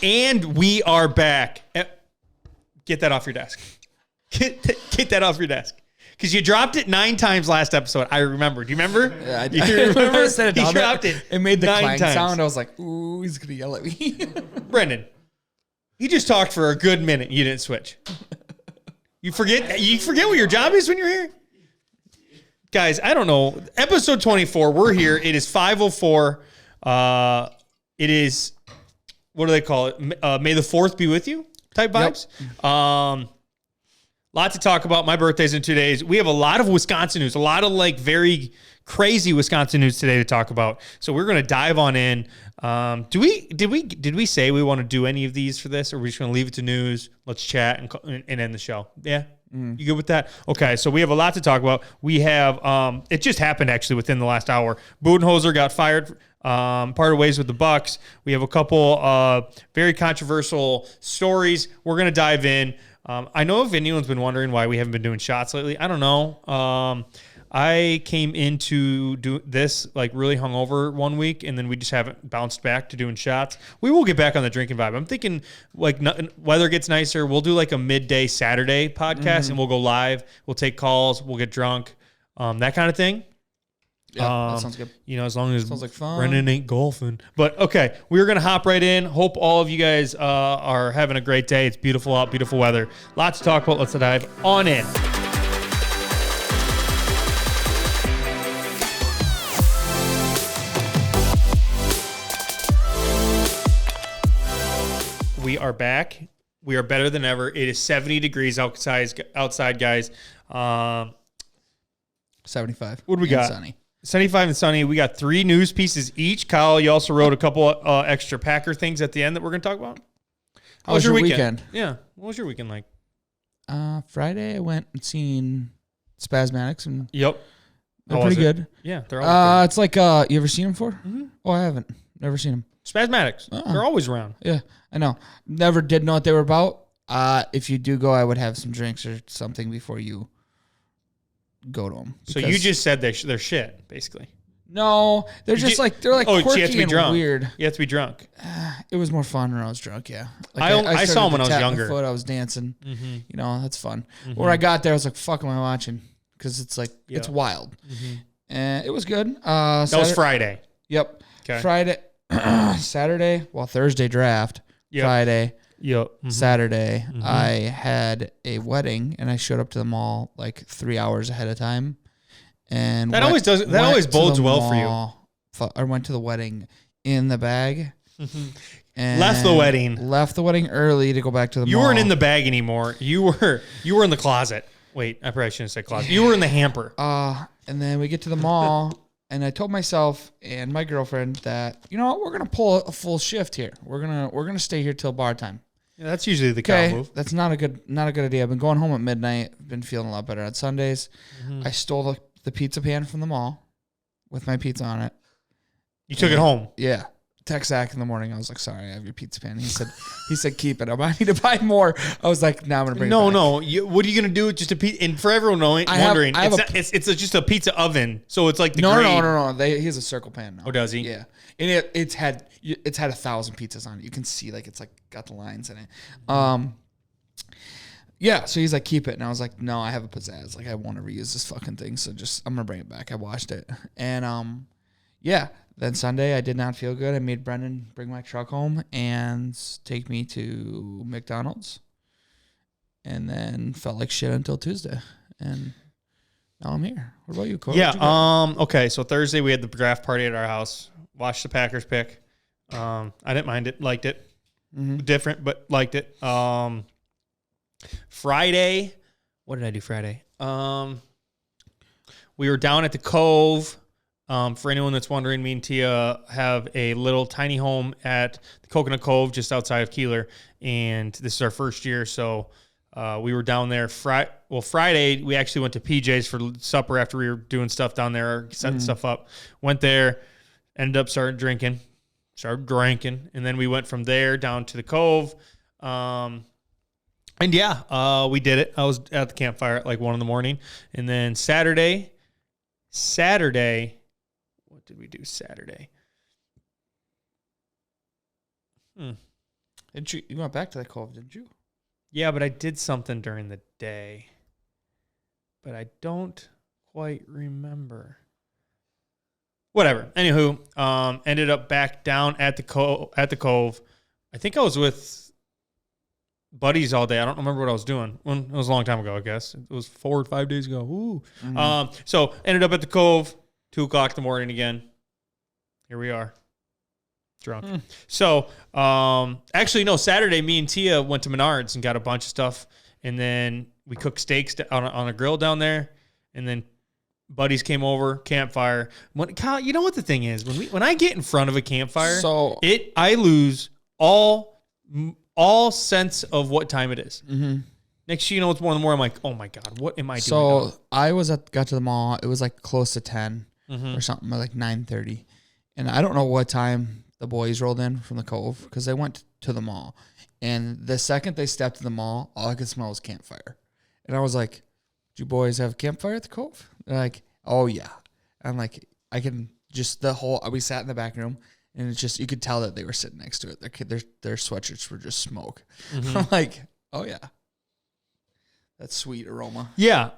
And we are back. Get that off your desk. Get that off your desk. Because you dropped it 9 times last episode. I remember. Do you remember? Yeah, you remember? I said it. He dropped it. It made the clang times. sound. I was like, ooh, he's going to yell at me. Brendan, he just talked for a good minute. You didn't switch. You forget what your job is when you're here? Guys, I don't know. Episode 24, we're here. It is 5:04. It is, what do they call it? May the 4th be with you type vibes. Yep. Lot to talk about. My birthday's in 2 days. We have a lot of Wisconsin news, a lot of like very crazy Wisconsin news today to talk about. So we're going to dive on in. Did we say we want to do any of these for this, or are we just going to leave it to news? Let's chat and end the show. Yeah. You good with that? Okay, so we have a lot to talk about. We have, it just happened actually within the last hour. Budenholzer got fired, parted ways with the Bucks. We have a couple very controversial stories. We're going to dive in. I know if anyone's been wondering why we haven't been doing shots lately, I don't know. I came into this like really hungover one week, and then we just haven't bounced back to doing shots. We will get back on the drinking vibe. I'm thinking like weather gets nicer. We'll do like a midday Saturday podcast, and we'll go live. We'll take calls. We'll get drunk, that kind of thing. Yeah, that sounds good. You know, as long as sounds like fun. Brendan ain't golfing. But okay, we're going to hop right in. Hope all of you guys are having a great day. It's beautiful out, beautiful weather. Lots to talk about. Let's dive on in. We are back. We are better than ever. It is 70 degrees outside, guys. 75. What do we got? Sunny. 75 and sunny. We got 3 news pieces each. Kyle, you also wrote a couple extra Packer things at the end that we're going to talk about. How was your weekend? Yeah. What was your weekend like? Friday, I went and seen Spasmatics. And yep. They're pretty good. Yeah, they're always good. It's like, you ever seen them before? Mm-hmm. Oh, I haven't. Never seen them. Spasmatics. They're always around. Yeah, I know. Never did know what they were about. If you do go, I would have some drinks or something before you go to them. So you just said they're shit, basically. No, they're just like quirky so you have to be and drunk. weird. You have to be drunk. It was more fun when I was drunk. Yeah, like I saw them when I was younger. I was dancing. Mm-hmm. You know, that's fun. Mm-hmm. When I got there, I was like, "Fuck, am I watching?" Because it's like it's wild. Mm-hmm. And it was good. That was Friday. Yep. Okay. Friday, Saturday. Well, Thursday draft. Yep. Friday. Yep. Mm-hmm. Saturday, I had a wedding, and I showed up to the mall like 3 hours ahead of time. And that always bodes well for you. I went to the wedding in the bag. Mm-hmm. And left the wedding early to go back to the mall. You weren't in the bag anymore. You were in the closet. Wait, I probably shouldn't say closet. You were in the hamper. And then we get to the mall, and I told myself and my girlfriend that, you know what, we're gonna pull a full shift here. We're gonna stay here till bar time. Yeah, that's usually the cow move. That's not a good idea. I've been going home at midnight. I've been feeling a lot better on Sundays. Mm-hmm. I stole the pizza pan from the mall with my pizza on it. You took it home? Yeah. Text Zach in the morning. I was like, sorry, I have your pizza pan. He said, keep it. I need to buy more. I was like, I'm going to bring it back. No. What are you going to do? Just a pizza? And for everyone wondering, it's just a pizza oven. So it's like the grade. No. He has a circle pan now. Oh, does he? Yeah. And it's had 1,000 pizzas on it. You can see like it's like got the lines in it. Yeah, so he's like, keep it. And I was like, no, I have a pizzazz. Like, I want to reuse this fucking thing. So I'm going to bring it back. I washed it. And, yeah. Then Sunday, I did not feel good. I made Brendan bring my truck home and take me to McDonald's. And then felt like shit until Tuesday. And now I'm here. What about you, Corey? Yeah, okay. So Thursday, we had the draft party at our house. Watched the Packers pick. I didn't mind it. Liked it. Mm-hmm. Different, but liked it. Friday, what did I do Friday? We were down at the Cove. For anyone that's wondering, me and Tia have a little tiny home at the Coconut Cove just outside of Keeler, and this is our first year, so we were down there. Friday, we actually went to PJ's for supper after we were doing stuff down there, setting stuff up. Went there, ended up started drinking, and then we went from there down to the Cove. And yeah, we did it. I was at the campfire at like 1 a.m, and then Saturday, what did we do Saturday? Yeah, You went back to the Cove, didn't you? Yeah, but I did something during the day. But I don't quite remember. Whatever. Anywho, ended up back down at the Cove. I think I was with buddies all day. I don't remember what I was doing. It was a long time ago, I guess. It was 4 or 5 days ago. Ooh. Mm-hmm. So ended up at the Cove, 2 o'clock in the morning again. Here we are. Drunk. So, actually, no, Saturday, me and Tia went to Menards and got a bunch of stuff. And then we cooked steaks on a grill down there. And then buddies came over, campfire. Kyle, you know what the thing is? When I get in front of a campfire, I lose all sense of what time it is. Mm-hmm. Next, you know, it's more and more. I'm like, oh my God, what am I doing? So I got to the mall. It was like close to 10 or something, like 9:30, and I don't know what time the boys rolled in from the Cove because they went to the mall, and the second they stepped to the mall, all I could smell was campfire, and I was like, "Do you boys have a campfire at the Cove?" They're like, "Oh yeah." I'm like, I can just we sat in the back room. And it's just, you could tell that they were sitting next to it. Their sweatshirts were just smoke. Mm-hmm. I'm like, oh yeah, that sweet aroma. Yeah,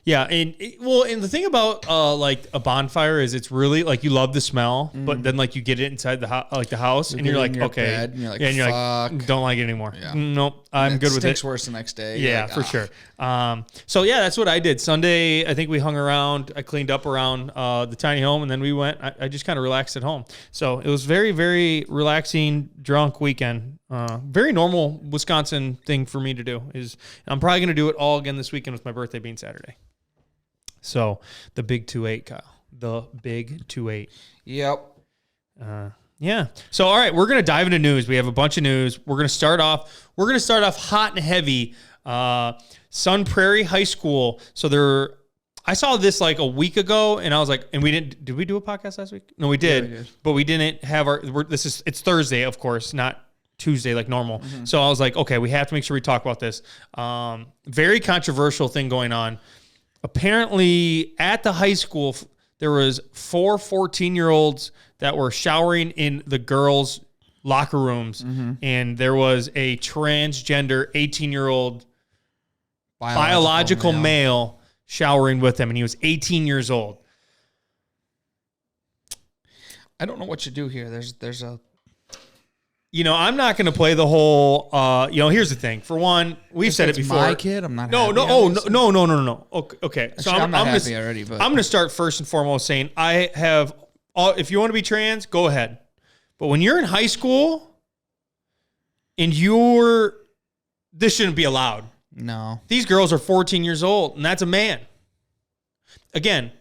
yeah. And the thing about like a bonfire is it's really like you love the smell, but then like you get it inside the house, and you're like, okay, and you're like, and you're fuck. like, don't like it anymore. Yeah. Nope, I'm good with it. Stinks worse the next day. Yeah, like, for sure. So yeah, that's what I did Sunday. I think we hung around. I cleaned up around the tiny home, and then we went. I just kind of relaxed at home. So it was very, very relaxing, drunk weekend. Very normal Wisconsin thing for me to do. I'm probably going to do it all again this weekend with my birthday being Saturday. So the big 2-8, Kyle. The big 2-8. Yep. Yeah. So all right, we're going to dive into news. We have a bunch of news. We're going to start off hot and heavy. Sun Prairie High School. So I saw this like a week ago, and I was like, and did we do a podcast last week? No, we did. Yeah, we did. But we didn't have it's Thursday, of course, not Tuesday like normal. Mm-hmm. So I was like, okay, we have to make sure we talk about this. Very controversial thing going on. Apparently at the high school, there was 4 14-year-olds that were showering in the girls' locker rooms. Mm-hmm. And there was a transgender 18-year-old biological male showering with them. And he was 18 years old. I don't know what you do here. There's a... You know, I'm not going to play the whole, here's the thing. For one, we've said it before. My kid, I'm not No. Okay. So I'm not happy already, but I'm going to start first and foremost saying if you want to be trans, go ahead. But when you're in high school and this shouldn't be allowed. No. These girls are 14 years old, and that's a man. Again,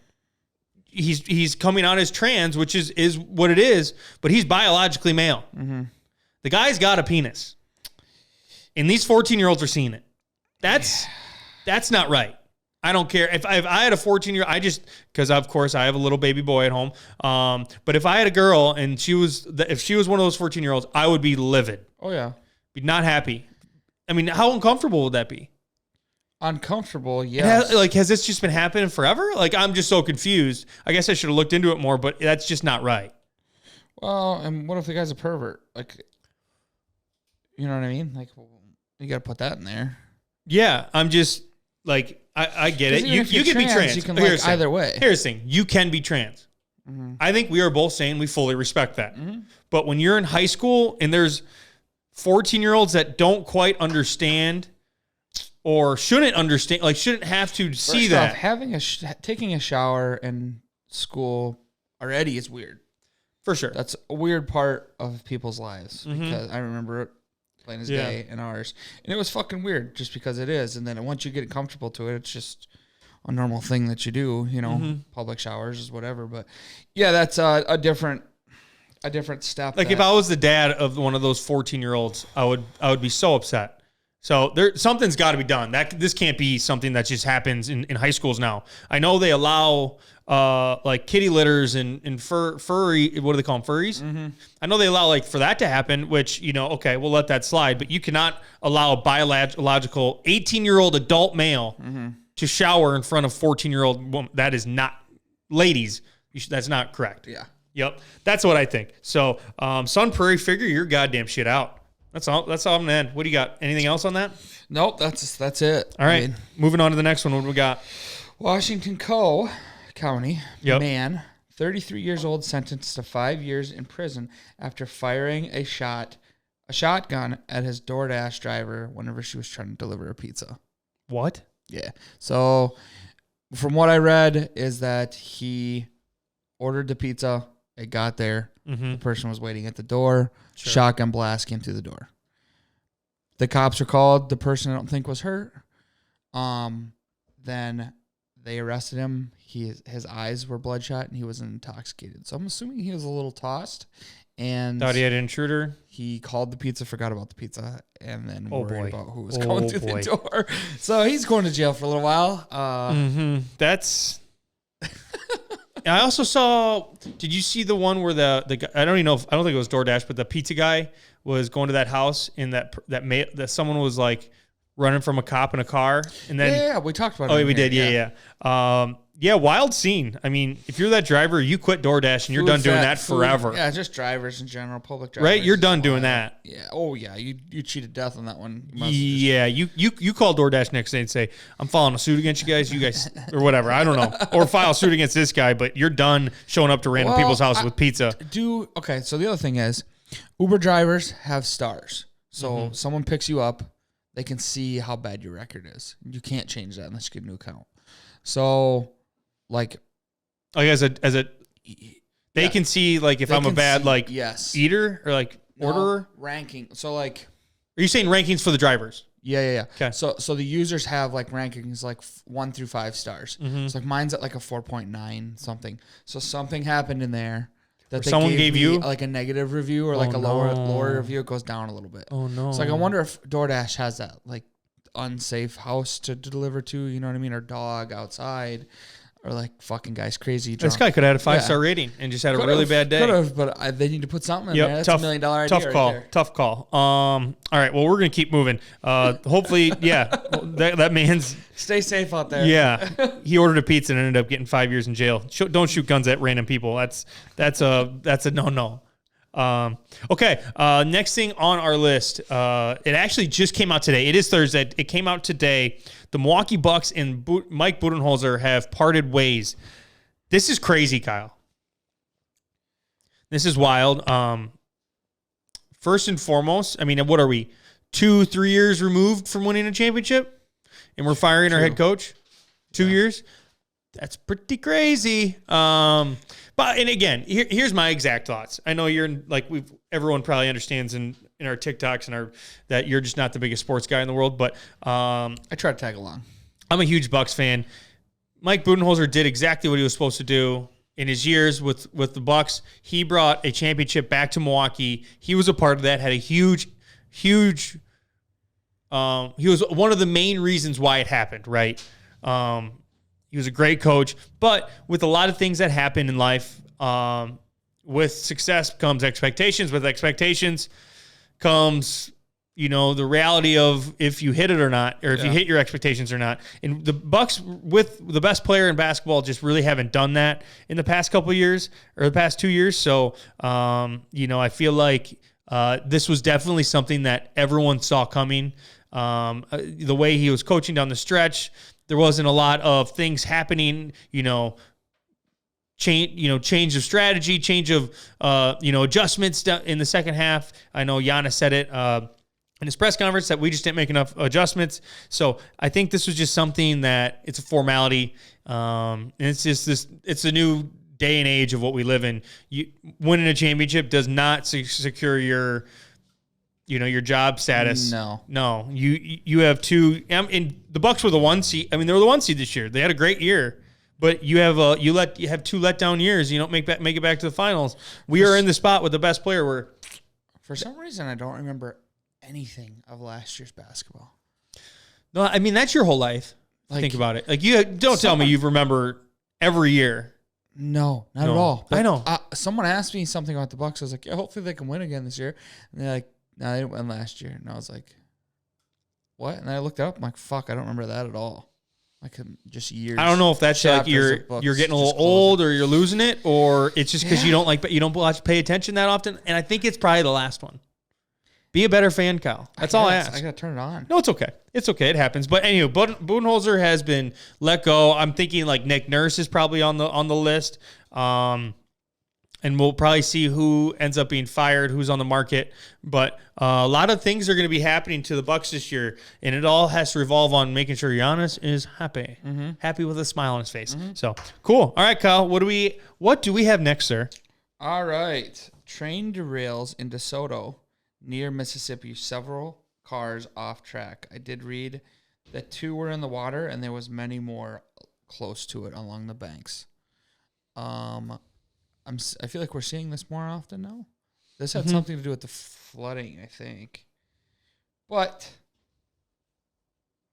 he's coming out as trans, which is what it is, but he's biologically male. Mm-hmm. The guy's got a penis. And these 14-year-olds are seeing it. That's not right. I don't care. If I had a 14-year-old, because of course I have a little baby boy at home. But if I had a girl and if she was one of those 14-year-olds, I would be livid. Oh, yeah. Be not happy. I mean, how uncomfortable would that be? Uncomfortable, yeah. Has this just been happening forever? Like, I'm just so confused. I guess I should have looked into it more, but that's just not right. Well, and what if the guy's a pervert? Like, you know what I mean? Like, you got to put that in there. Yeah, I'm just like, I get it. You can be trans. You can like either way. Here's the thing. You can be trans. Mm-hmm. I think we are both saying we fully respect that. Mm-hmm. But when you're in high school and there's 14-year-olds that don't quite understand or shouldn't understand, like shouldn't have to see that. Taking a shower in school already is weird. For sure. That's a weird part of people's lives because I remember it plain as day in ours. And it was fucking weird just because it is. And then once you get comfortable to it, it's just a normal thing that you do, public showers is whatever. But yeah, that's a different step. Like if I was the dad of one of those 14-year-olds, I would be so upset. So something's got to be done. This can't be something that just happens in high schools now. I know they allow like kitty litters and furry. What do they call them? Furries. Mm-hmm. I know they allow like for that to happen. Which okay, we'll let that slide. But you cannot allow a biological 18-year-old adult male to shower in front of 14-year-old woman. That is not, ladies. That's not correct. Yeah. Yep. That's what I think. So Sun Prairie, figure your goddamn shit out. That's all I'm gonna end. What do you got? Anything else on that? Nope, that's it. All right, moving on to the next one. What do we got? Washington County man, 33 years old, sentenced to 5 years in prison after firing a shotgun at his DoorDash driver whenever she was trying to deliver a pizza. What? Yeah. So from what I read is that he ordered the pizza. It got there. Mm-hmm. The person was waiting at the door. Sure. Shotgun blast came through the door. The cops were called. The person I don't think was hurt. Then they arrested him. His eyes were bloodshot and he was intoxicated. So I'm assuming he was a little tossed. And thought he had an intruder. He called the pizza, forgot about the pizza, and then worried about who was going through the door. So he's going to jail for a little while. That's. I also saw. Did you see the one where the guy? I don't think it was DoorDash, but the pizza guy was going to that house in that someone was like running from a cop in a car, and then we talked about it. Oh, we did, yeah. Wild scene. I mean, if you're that driver, you quit DoorDash and you're done doing that forever. Yeah, just drivers in general, public drivers. Right, you're done doing that. Yeah. Oh yeah, you cheated death on that one. You call DoorDash next day and say, I'm filing a suit against you guys, or whatever. I don't know, or file a suit against this guy. But you're done showing up to random people's houses with pizza. Okay. So the other thing is, Uber drivers have stars. So someone picks you up, they can see how bad your record is. You can't change that unless you get a new account. So. They can see like if I'm a bad eater or orderer ranking. So are you saying rankings for the drivers? Yeah. Okay. So the users have rankings 1 through 5 stars. Mm-hmm. So mine's at a 4.9 something. So something happened in there that someone gave you a negative review or a lower review. It goes down a little bit. Oh no. So I wonder if DoorDash has that unsafe house to deliver to. You know what I mean? Or dog outside. Or fucking guy's crazy drunk. This guy could have had a 5-star rating and just had a really bad day. Could have, but they need to put something in there. That's $1 million idea. Tough call. All right, well, we're going to keep moving. Hopefully, that man's... Stay safe out there. Yeah. He ordered a pizza and ended up getting 5 years in jail. Don't shoot guns at random people. That's a no-no. Okay, next thing on our list, it actually just came out today. It is Thursday. It came out today. The Milwaukee Bucks and Mike Budenholzer have parted ways. This is crazy, Kyle. This is wild. First and foremost, I mean, what are we? 2-3 years removed from winning a championship? And we're firing our head coach? 2 years? That's pretty crazy. And again, here's my exact thoughts. I know you're everyone probably understands in our TikToks and that you're just not the biggest sports guy in the world, but I try to tag along. I'm a huge Bucks fan. Mike Budenholzer did exactly what he was supposed to do in his years with the Bucks. He brought a championship back to Milwaukee. He was a part of that. Had a huge. He was one of the main reasons why it happened. Right. He was a great coach, but with a lot of things that happen in life, with success comes expectations. With expectations comes, the reality of if you hit it or not, or if you hit your expectations or not. And the Bucks, with the best player in basketball, just really haven't done that in the past couple of years or the past 2 years. So, I feel like this was definitely something that everyone saw coming. The way he was coaching down the stretch. There wasn't a lot of things happening, change of strategy, change of, adjustments in the second half. I know Giannis said it in his press conference that we just didn't make enough adjustments. So I think this was just something that it's a formality. And it's just it's a new day and age of what we live in. Winning a championship does not secure your job status. No. You have two. And the Bucks were the 1 seed. I mean, they were the 1 seed this year. They had a great year, but you have 2 letdown years. You don't make it back to the finals. We are in the spot with the best player. For some reason, I don't remember anything of last year's basketball. No, I mean that's your whole life. Think about it. You don't tell me you remember every year. No, not at all. But I know. Someone asked me something about the Bucks. I was like, yeah, hopefully they can win again this year. And they're like, no, they didn't win last year. And I was like, what? And I looked it up. I'm like, fuck, I don't remember that at all. Just years. I don't know if that's you're getting a little old or you're losing it, or it's just because you don't pay attention that often. And I think it's probably the last one. Be a better fan, Kyle. That's all I ask. I got to turn it on. No, it's okay. It's okay. It happens. But anyway, Budenholzer has been let go. I'm thinking like Nick Nurse is probably on the list. And we'll probably see who ends up being fired, who's on the market. But a lot of things are going to be happening to the Bucks this year, and it all has to revolve on making sure Giannis is happy, happy with a smile on his face. So cool. All right, Kyle. What do we have next, sir? All right. Train derails in DeSoto near Mississippi. Several cars off track. I did read that 2 were in the water, and there was many more close to it along the banks. I feel like we're seeing this more often now. This had something to do with the flooding, I think. But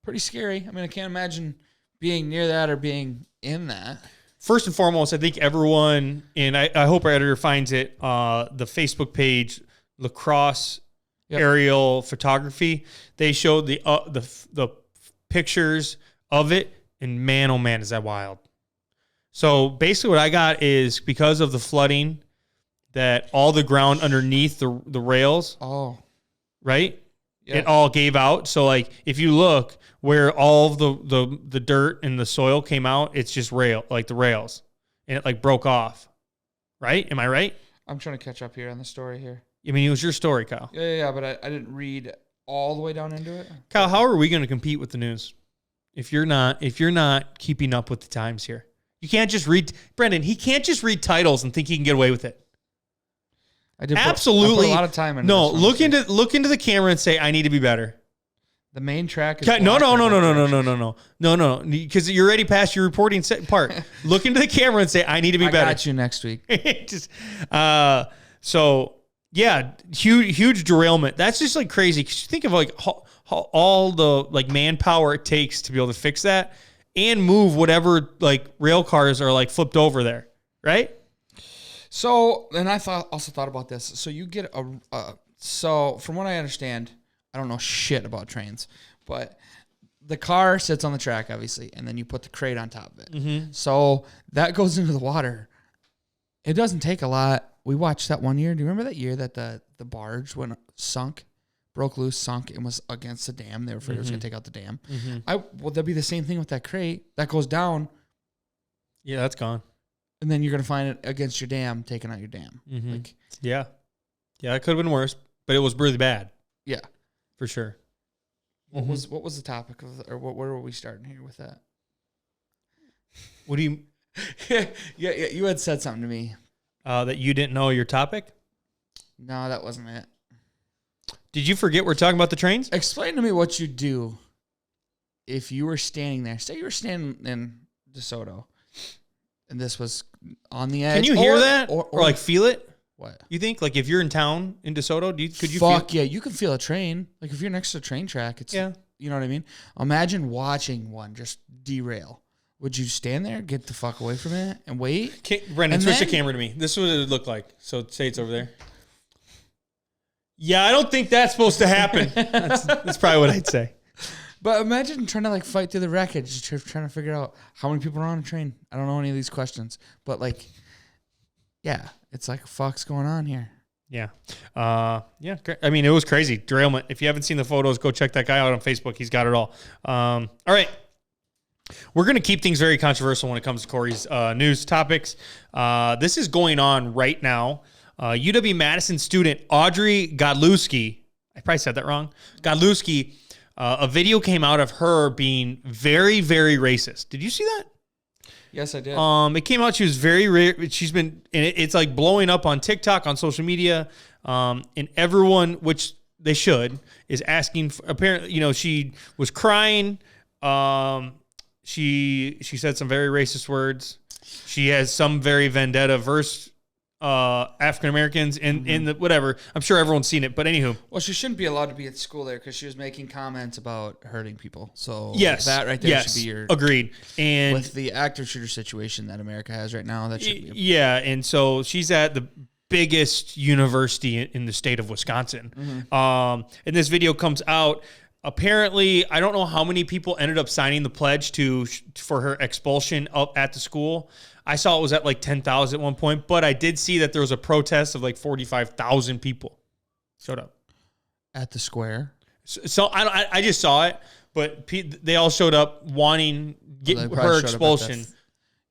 pretty scary. I mean, I can't imagine being near that or being in that. First and foremost, I think everyone, and I hope our editor finds it, the Facebook page, Lacrosse Aerial Photography, they showed the pictures of it, and man, oh man, is that wild. So basically what I got is because of the flooding that all the ground underneath the rails, right? Yeah. It all gave out. So like if you look where all of the dirt and the soil came out, it's just the rails. And it like broke off. Right? Am I right? I'm trying to catch up here on the story here. I mean, it was your story, Kyle. Yeah, but I didn't read all the way down into it. Kyle, how are we going to compete with the news if you're not keeping up with the times here? You can't just read, Brendan, he can't just read titles and think he can get away with it. I did absolutely put a lot of time into no. Look into the camera and say, "I need to be better." The main track is no, because you're already past your reporting part. Look into the camera and say, "I need to be better." I got you next week. So yeah, huge derailment. That's just like crazy. Because you think of like how all the like manpower it takes to be able to fix that and move whatever like rail cars are like flipped over there, right? So, and I also thought about this. So you get so from what I understand, I don't know shit about trains, but the car sits on the track, obviously, and then you put the crate on top of it. Mm-hmm. So that goes into the water. It doesn't take a lot. We watched that one year. Do you remember that year that the barge broke loose, sunk, and was against the dam? They were afraid it was going to take out the dam. Mm-hmm. Well, that'd be the same thing with that crate. That goes down. Yeah, that's gone. And then you're going to find it against your dam, taking out your dam. Mm-hmm. Yeah, it could have been worse, but it was really bad. Yeah, for sure. What was the topic of, or where were we starting here with that? What do you? yeah, you had said something to me that you didn't know your topic. No, that wasn't it. Did you forget we're talking about the trains? Explain to me what you do if you were standing there. Say you were standing in DeSoto, and this was on the edge. Can you hear that? Or like feel it? What? You think? Like if you're in town in DeSoto, could you Fuck yeah, you can feel a train. Like if you're next to a train track, it's, yeah. You know what I mean? Imagine watching one just derail. Would you stand there, get the fuck away from it, and wait? Brendan, switch the camera to me. This is what it would look like. So say it's over there. Yeah, I don't think that's supposed to happen. That's probably what I'd say. But imagine trying to like fight through the wreckage, trying to figure out how many people are on a train. I don't know any of these questions, but like, yeah, it's like, fuck's going on here. Yeah. Yeah. I mean, it was crazy. Derailment. If you haven't seen the photos, go check that guy out on Facebook. He's got it all. All right. We're going to keep things very controversial when it comes to Corey's news topics. This is going on right now. UW-Madison student Audrey Godlewski, I probably said that wrong, Godlewski, a video came out of her being very, very racist. Did you see that? Yes, I did. It came out. She was she's been, and it's like blowing up on TikTok, on social media, and everyone, which they should, is asking. Apparently, she was crying. She said some very racist words. She has some very vendetta verse African Americans in the whatever. I'm sure everyone's seen it, but anywho. Well, she shouldn't be allowed to be at school there because she was making comments about hurting people. So yes, that right there should be your agreed. And with the active shooter situation that America has right now, that should be and so she's at the biggest university in the state of Wisconsin. Mm-hmm. And this video comes out. Apparently, I don't know how many people ended up signing the pledge for her expulsion up at the school. I saw it was at like 10,000 at one point, but I did see that there was a protest of like 45,000 people showed up. At the square. So I just saw it, but they all showed up wanting her expulsion.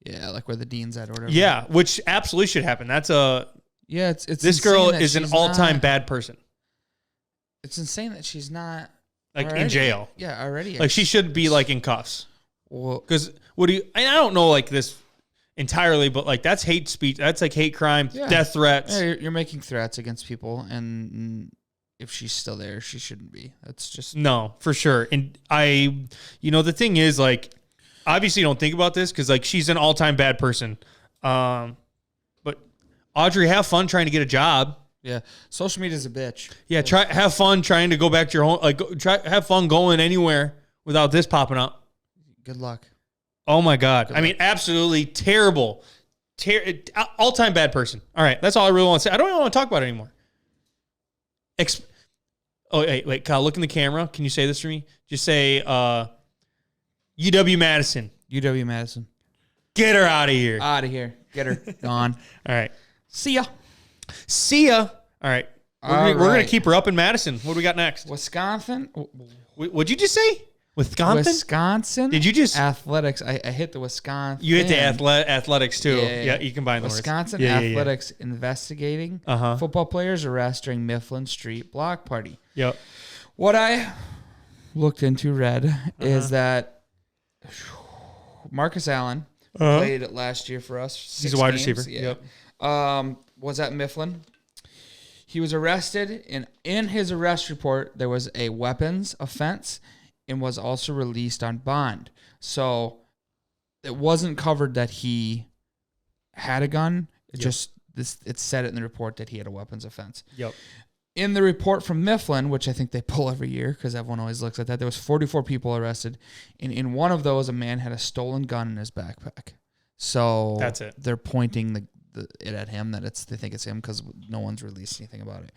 Yeah, like where the dean's at or whatever. Yeah, which absolutely should happen. That's it's this girl is an all-time bad person. It's insane that she's not like already, in jail. Yeah, already. Like she should be like in cuffs. Well, because I don't know like this entirely, but like that's hate speech. That's like hate crime, death threats. Yeah, you're making threats against people, and if she's still there, she shouldn't be. That's just no, for sure. And the thing is, like, obviously you don't think about this because like she's an all-time bad person. But Audrey, have fun trying to get a job. Yeah, social media is a bitch. Yeah, have fun trying to go back to your home. Like, have fun going anywhere without this popping up. Good luck. Oh my God! I mean, absolutely terrible, all-time bad person. All right, that's all I really want to say. I don't even want to talk about it anymore. Wait, Kyle, look in the camera. Can you say this for me? Just say, UW Madison. UW Madison. Get her out of here. Out of here. Get her. Gone. All right. See ya. All right. We're going to keep her up in Madison. What do we got next? Wisconsin. What'd you just say? Wisconsin? Did you just... Athletics. I hit the Wisconsin. You hit the athletics, too. Yeah, you combine the Wisconsin words. athletics investigating football players arrest during Mifflin Street Block Party. Yep. What I looked into, is that Marcus Allen played last year for us. He's a wide receiver. Yeah. Yep. Was at Mifflin. He was arrested, and in his arrest report, there was a weapons offense and was also released on bond. So it wasn't covered that he had a gun. It said it in the report that he had a weapons offense. Yep. In the report from Mifflin, which I think they pull every year because everyone always looks at that, there was 44 people arrested. And in one of those, a man had a stolen gun in his backpack. So that's it. They're pointing it at him they think it's him because no one's released anything about it.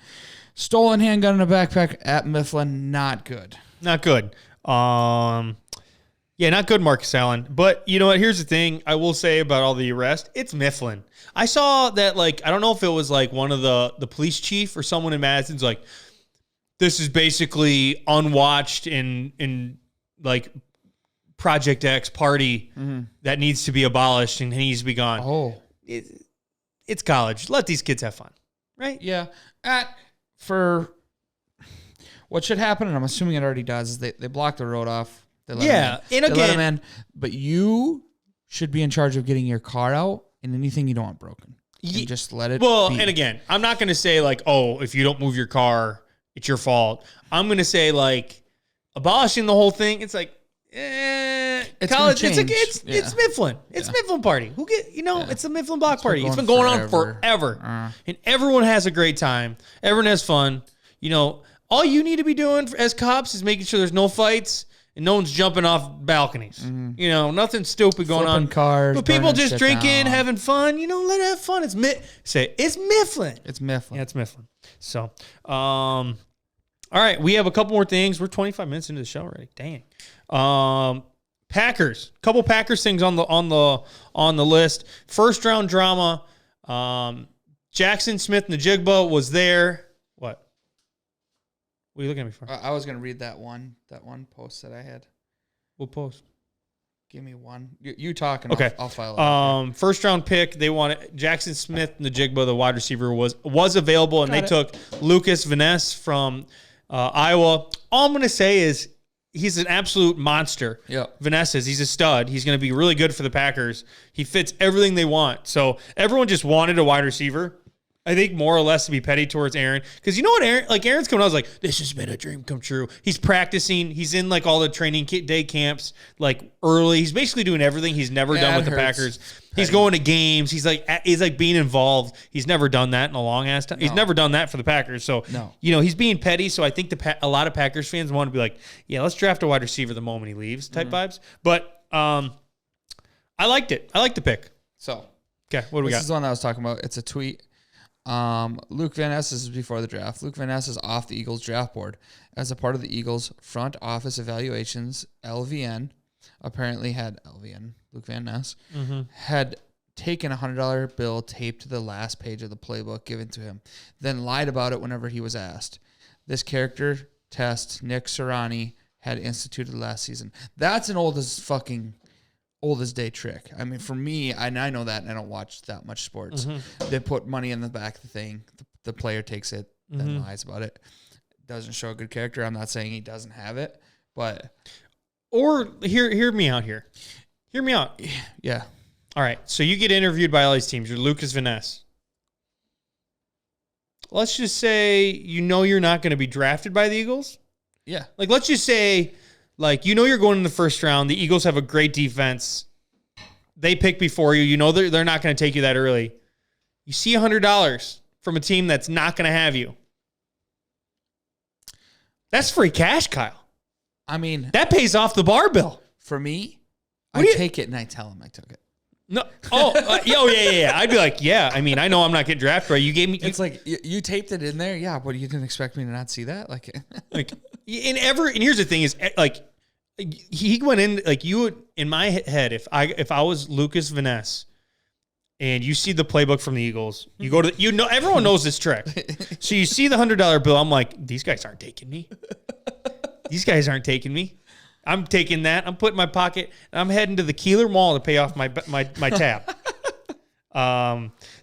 Stolen handgun in a backpack at Mifflin, not good. Not good. Yeah, not good, Marcus Allen. But you know what? Here's the thing I will say about all the arrest. It's Mifflin. I saw that, like, I don't know if it was like one of the police chief or someone in Madison's like, this is basically unwatched in like Project X party that needs to be abolished and needs to be gone. Oh. It's college. Let these kids have fun. Right? Yeah. For what should happen, and I'm assuming it already does, is they block the road off. And again, let him in, but you should be in charge of getting your car out and anything you don't want broken. And just let it be. And again, I'm not going to say like, oh, if you don't move your car, it's your fault. I'm going to say like abolishing the whole thing. It's like, it's college. It's Mifflin. It's Mifflin party. It's the Mifflin Block Party. It's been going on forever, and everyone has a great time. Everyone has fun. All you need to be doing as cops is making sure there's no fights. And no one's jumping off balconies. Mm-hmm. Nothing stupid going on. Cars, but people just drinking, having fun. Let it have fun. It's Mifflin. It's Mifflin. Yeah, it's Mifflin. So, all right, we have a couple more things. We're 25 minutes into the show already. Dang. Packers. A couple Packers things on the list. First round drama. Jackson Smith-Njigba was there. What? What are you looking at me for? I was going to read that one post that I had. What post? Give me one. You talking. Okay. I'll file it. First round pick. They wanted Jackson Smith-Njigba, the wide receiver, was available, and they took Luke Vanness from Iowa. All I'm going to say is he's an absolute monster. Yeah. Vanness he's a stud. He's going to be really good for the Packers. He fits everything they want. So everyone just wanted a wide receiver. I think more or less to be petty towards Aaron. Because you know what, Aaron's coming out, I was like, this has been a dream come true. He's practicing. He's in like all the training day camps, like early. He's basically doing everything he's never done with the Packers. Petty. He's going to games. He's like being involved. He's never done that in a long ass time. No. He's never done that for the Packers. So, he's being petty. So I think a lot of Packers fans want to be like, yeah, let's draft a wide receiver the moment he leaves type vibes. But I liked it. I liked the pick. So, okay, what do we got? This is the one I was talking about. It's a tweet. Luke Vanness, this is before the draft. Luke Vanness is off the Eagles draft board as a part of the Eagles front office evaluations. LVN apparently had Luke Vanness had taken a $100 bill taped to the last page of the playbook given to him, then lied about it whenever he was asked. this character test Nick Serrani had instituted last season. That's an old as day trick. I mean, for me, I know that, and I don't watch that much sports. They put money in the back of the thing. The player takes it, then lies about it. Doesn't show a good character. I'm not saying he doesn't have it, but or hear me out here. Hear me out. Yeah. All right. So you get interviewed by all these teams. You're Luke Vanness. Let's just say you're not going to be drafted by the Eagles. Yeah. Like, let's just say, like, you're going in the first round. The Eagles have a great defense. They pick before you. You know they're not going to take you that early. You see $100 from a team that's not going to have you. That's free cash, Kyle. I mean, that pays off the bar bill. For me, I take it and I tell him I took it. No. Oh, yeah. I'd be like, yeah. I mean, I know I'm not getting drafted, right? You gave me. It's like you taped it in there. Yeah, but you didn't expect me to not see that. Like and here's the thing is, like, he went in, like, you would, in my head, if I was Lucas Vanness and you see the playbook from the Eagles, you go to, everyone knows this trick. So you see the $100 bill. I'm like, these guys aren't taking me. These guys aren't taking me. I'm taking that. I'm putting my pocket. And I'm heading to the Keeler Mall to pay off my tab.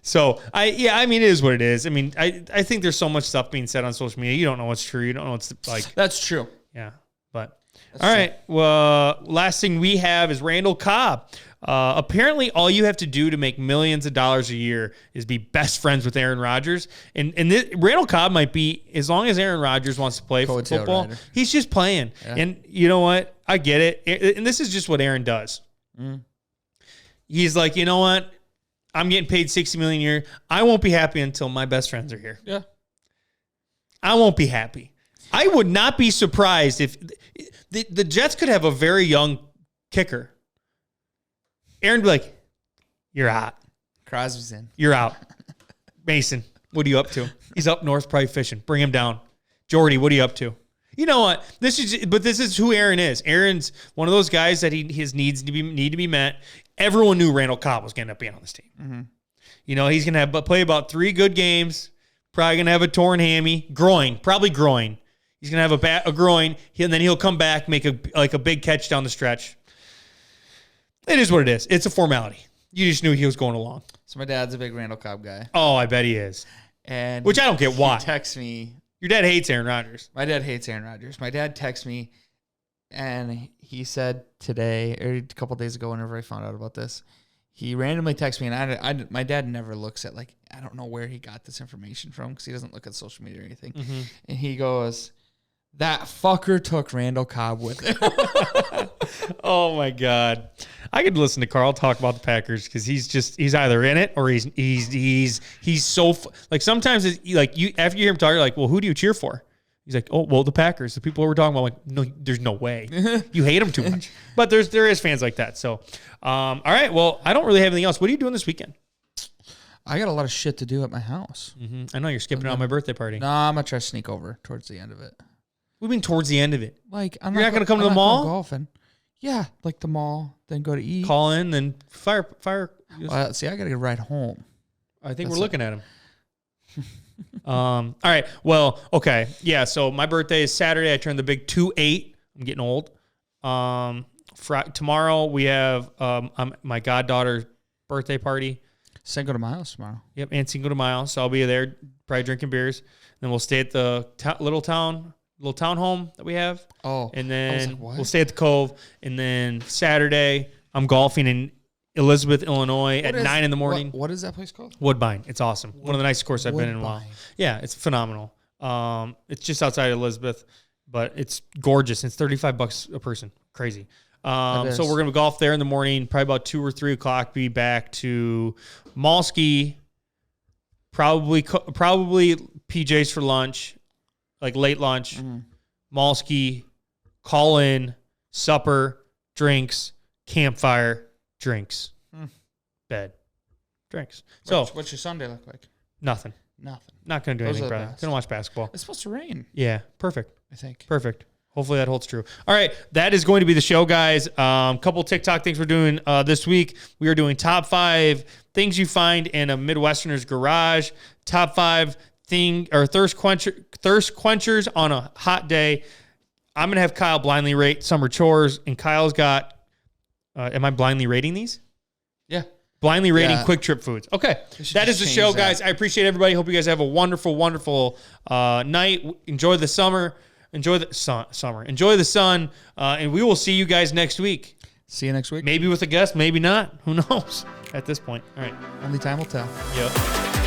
So I mean, it is what it is. I mean, I think there's so much stuff being said on social media. You don't know what's true. You don't know what's like. That's true. Yeah, but all right. Well, last thing we have is Randall Cobb. Apparently, all you have to do to make millions of dollars a year is be best friends with Aaron Rodgers. And Randall Cobb might be, as long as Aaron Rodgers wants to play football, rider. He's just playing. Yeah. And you know what? I get it. And this is just what Aaron does. He's like, you know what? I'm getting paid $60 million a year. I won't be happy until my best friends are here. Yeah. I won't be happy. I would not be surprised if the Jets could have a very young kicker. Aaron would be like, you're out. Crosby's in. You're out. Mason, what are you up to? He's up north probably fishing. Bring him down. Jordy, what are you up to? You know what? This is who Aaron is. Aaron's one of those guys that his needs need to be met. Everyone knew Randall Cobb was going to end up being on this team. Mm-hmm. You know, he's going to play about 3 good games. Probably going to have a torn hammy. Probably groin. He's going to have a groin. And then he'll come back, make a big catch down the stretch. It is what it is. It's a formality. You just knew he was going along. So my dad's a big Randall Cobb guy. Oh, I bet he is. And which I don't get why. He texts me. Your dad hates Aaron Rodgers. My dad hates Aaron Rodgers. My dad texts me, and he said today, or a couple days ago, whenever I found out about this, he randomly texted me, and my dad never looks at, like, I don't know where he got this information from because he doesn't look at social media or anything. Mm-hmm. And he goes, that fucker took Randall Cobb with him. Oh my God. I could listen to Carl talk about the Packers because he's either in it or he's so like sometimes it's like you after you hear him talk, you're like, well, who do you cheer for? He's like, oh, well, the Packers, the people we're talking about. I'm like, no, there's no way. You hate them too much. But there is fans like that. So, all right. Well, I don't really have anything else. What are you doing this weekend? I got a lot of shit to do at my house. Mm-hmm. I know you're skipping out my birthday party. No, I'm gonna try to sneak over towards the end of it. What do you mean towards the end of it? Like, you're not gonna come to the mall? Golfing. Yeah, like the mall, then go to eat. Call in, then fire. See, I got to get a ride home. I think we're looking at him. All right. Well, okay. Yeah. So my birthday is Saturday. I turned the big 2-8. I'm getting old. Tomorrow we have my goddaughter's birthday party. Cinco de Mayo tomorrow. Yep, and Cinco de Mayo. So I'll be there, probably drinking beers. Then we'll stay at the little town home that we have. Oh. And then we'll stay at the Cove. And then Saturday, I'm golfing in Elizabeth, Illinois at 9 in the morning. What is that place called? Woodbine. It's awesome. One of the nicest courses I've been in a while. Yeah, it's phenomenal. It's just outside of Elizabeth, but it's gorgeous. It's $35 a person. Crazy. So we're going to golf there in the morning, probably about 2 or 3 o'clock, be back to Malski, probably PJ's for lunch. Like late lunch, Malski, call in, supper, drinks, campfire, drinks, bed, drinks. So what's your Sunday look like? Nothing. Not going to do anything, brother. Going to watch basketball. It's supposed to rain. Yeah, perfect. I think. Perfect. Hopefully that holds true. All right, that is going to be the show, guys. Couple TikTok things we're doing this week. We are doing top 5 things you find in a Midwesterner's garage. Top 5 thing or thirst quenchers on a hot day. I'm gonna have Kyle blindly rate summer chores, and Kyle's got. Am I blindly rating these? Yeah. Blindly rating quick trip foods. Okay. That is the show, guys. that. I appreciate everybody. Hope you guys have a wonderful, wonderful night. Enjoy the summer. Enjoy the summer. Enjoy the sun. And we will see you guys next week. See you next week. Maybe with a guest, maybe not. Who knows at this point. All right. Only time will tell. Yep.